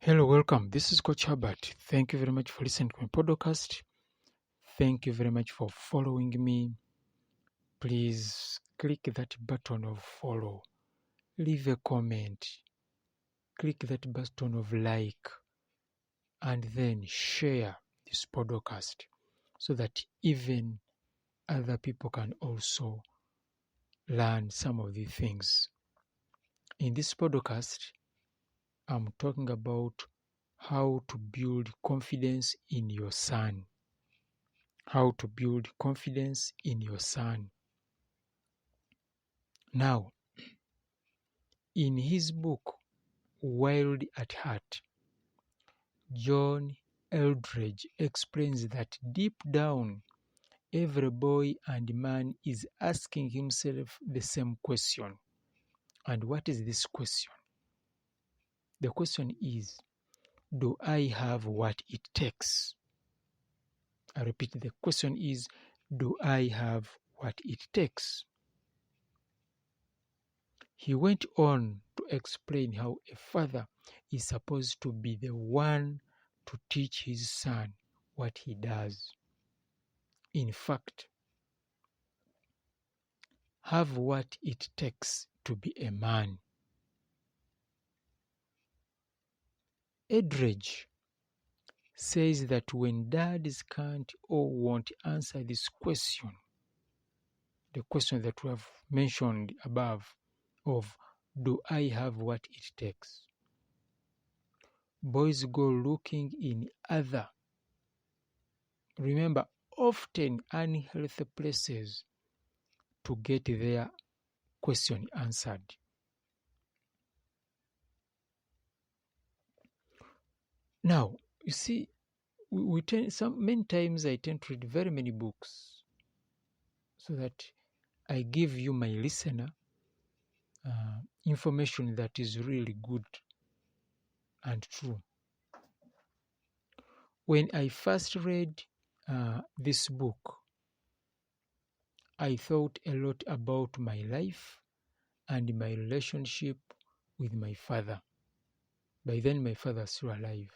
Hello, welcome. This is Coach Herbert. Thank you very much for listening to my podcast. Thank you very much for following me. Please click that button of follow, leave a comment, click that button of like, and then share this podcast so that even other people can also learn some of the things. In this podcast, I'm talking about how to build confidence in your son. How to build confidence in your son. Now, in his book, Wild at Heart, John Eldredge explains that deep down, every boy and man is asking himself the same question. And what is this question? The question is, do I have what it takes? I repeat, the question is, do I have what it takes? He went on to explain how a father is supposed to be the one to teach his son what he does. In fact, have what it takes to be a man. Eldredge says that when dads can't or won't answer this question, the question that we have mentioned above of do I have what it takes? Boys go looking in other, remember, often unhealthy places to get their question answered. Now, you see, many times I tend to read very many books so that I give you, my listener, information that is really good and true. When I first read this book, I thought a lot about my life and my relationship with my father. By then, my father was still alive.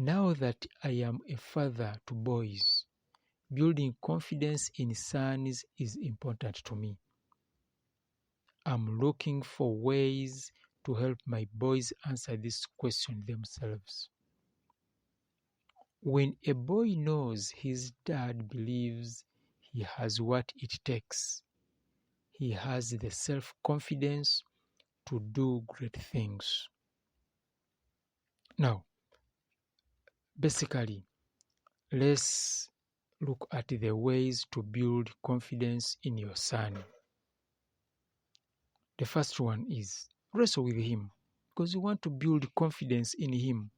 Now that I am a father to boys, building confidence in sons is important to me. I'm looking for ways to help my boys answer this question themselves. When a boy knows his dad believes he has what it takes, he has the self-confidence to do great things. Now, basically, let's look at the ways to build confidence in your son. The first one is wrestle with him, because you want to build confidence in him.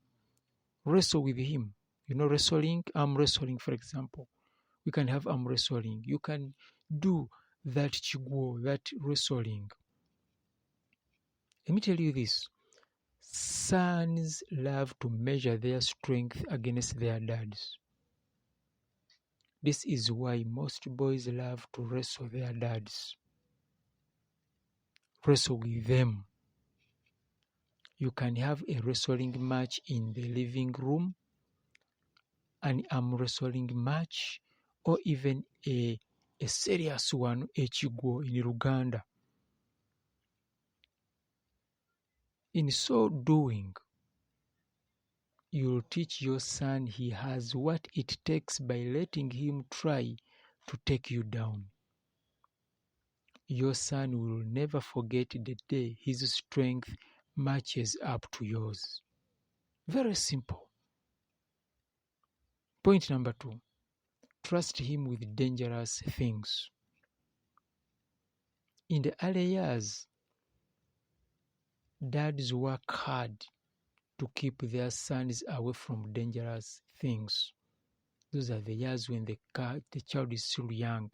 Wrestle with him. You know, wrestling, arm wrestling, for example. We can have arm wrestling. You can do that chiguo, that wrestling. Let me tell you this. Sons love to measure their strength against their dads. This is why most boys love to wrestle their dads. Wrestle with them. You can have a wrestling match in the living room, an arm wrestling match, or even a serious one, a chiguo in Uganda. In so doing, you'll teach your son he has what it takes by letting him try to take you down. Your son will never forget the day his strength matches up to yours. Very simple. Point number 2. Trust him with dangerous things. In the early years, dads work hard to keep their sons away from dangerous things. Those are the years when the child is still young.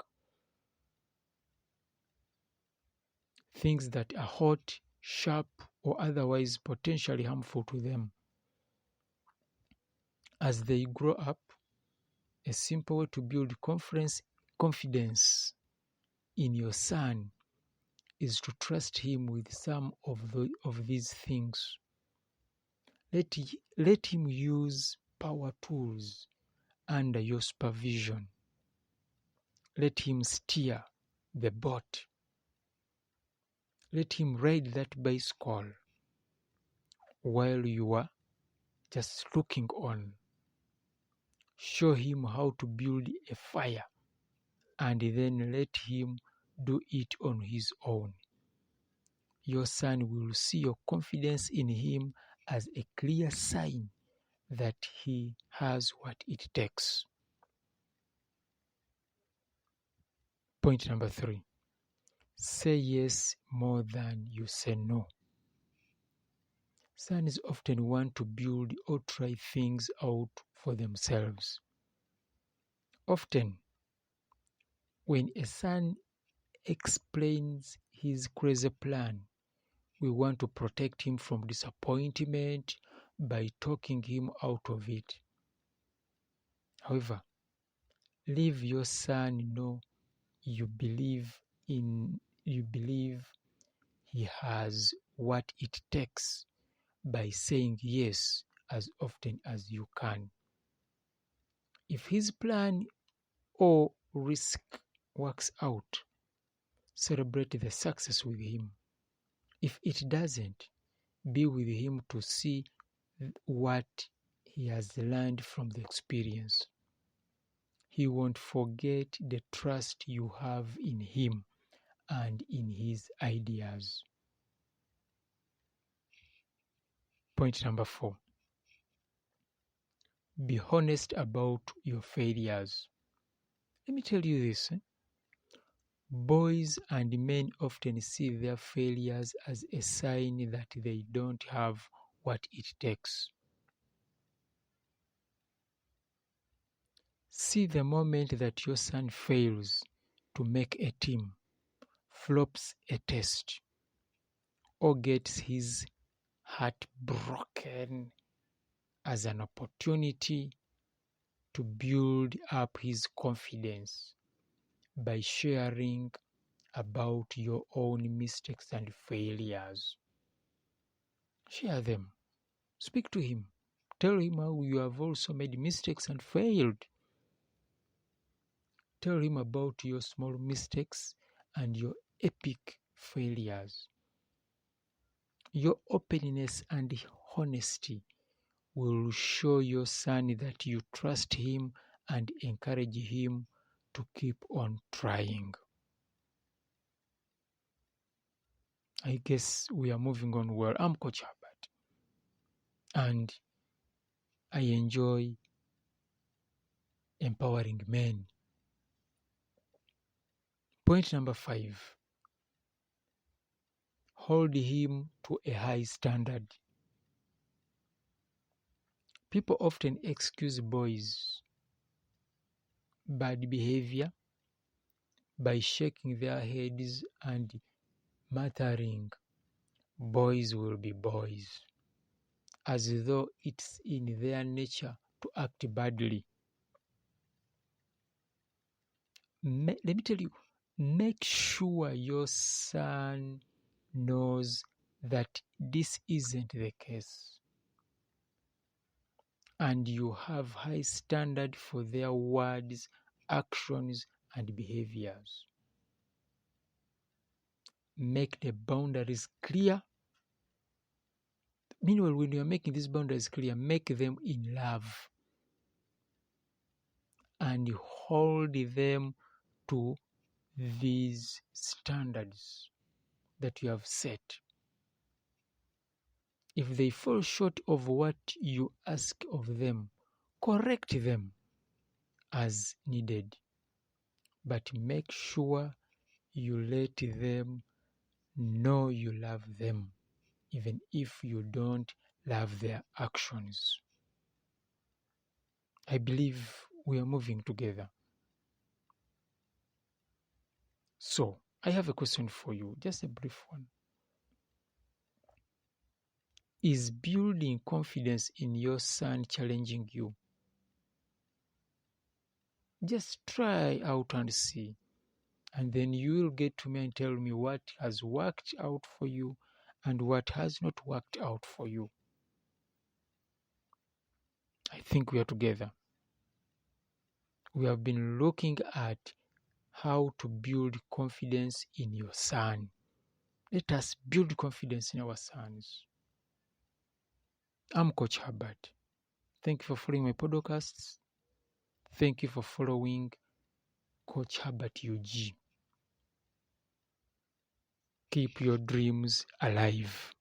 Things that are hot, sharp, or otherwise potentially harmful to them. As they grow up, a simple way to build confidence in your son is to trust him with some of these things. Let him use power tools under your supervision. Let him steer the boat. Let him ride that bicycle while you are just looking on. Show him how to build a fire, and then let him do it on his own. Your son will see your confidence in him as a clear sign that he has what it takes. Point number 3. Say yes more than you say no. Sons often want to build or try things out for themselves. Often, when a son explains his crazy plan, we want to protect him from disappointment by talking him out of it. However, leave your son know you believe he has what it takes by saying yes as often as you can. If his plan or risk works out, celebrate the success with him. If it doesn't, be with him to see what he has learned from the experience. He won't forget the trust you have in him and in his ideas. Point number 4. Be honest about your failures. Let me tell you this. Boys and men often see their failures as a sign that they don't have what it takes. See the moment that your son fails to make a team, flops a test, or gets his heart broken as an opportunity to build up his confidence by sharing about your own mistakes and failures. Share them. Speak to him. Tell him how you have also made mistakes and failed. Tell him about your small mistakes and your epic failures. Your openness and honesty will show your son that you trust him and encourage him to keep on trying. I guess we are moving on well. I'm Coach Herbert, and I enjoy empowering men. Point number 5. Hold him to a high standard. People often excuse boys' bad behavior by shaking their heads and muttering, "Boys will be boys," as though it's in their nature to act badly. Let me tell you, make sure your son knows that this isn't the case, and you have high standard for their words, actions, and behaviors. Make the boundaries clear. Meanwhile, when you are making these boundaries clear, make them in love and hold them to these standards that you have set. If they fall short of what you ask of them, correct them as needed, but make sure you let them know you love them, even if you don't love their actions. I believe we are moving together. So, I have a question for you, just a brief one. Is building confidence in your son challenging you? Just try out and see. And then you will get to me and tell me what has worked out for you and what has not worked out for you. I think we are together. We have been looking at how to build confidence in your son. Let us build confidence in our sons. I'm Coach Herbert. Thank you for following my podcasts. Thank you for following Coach Herbert UG. Keep your dreams alive.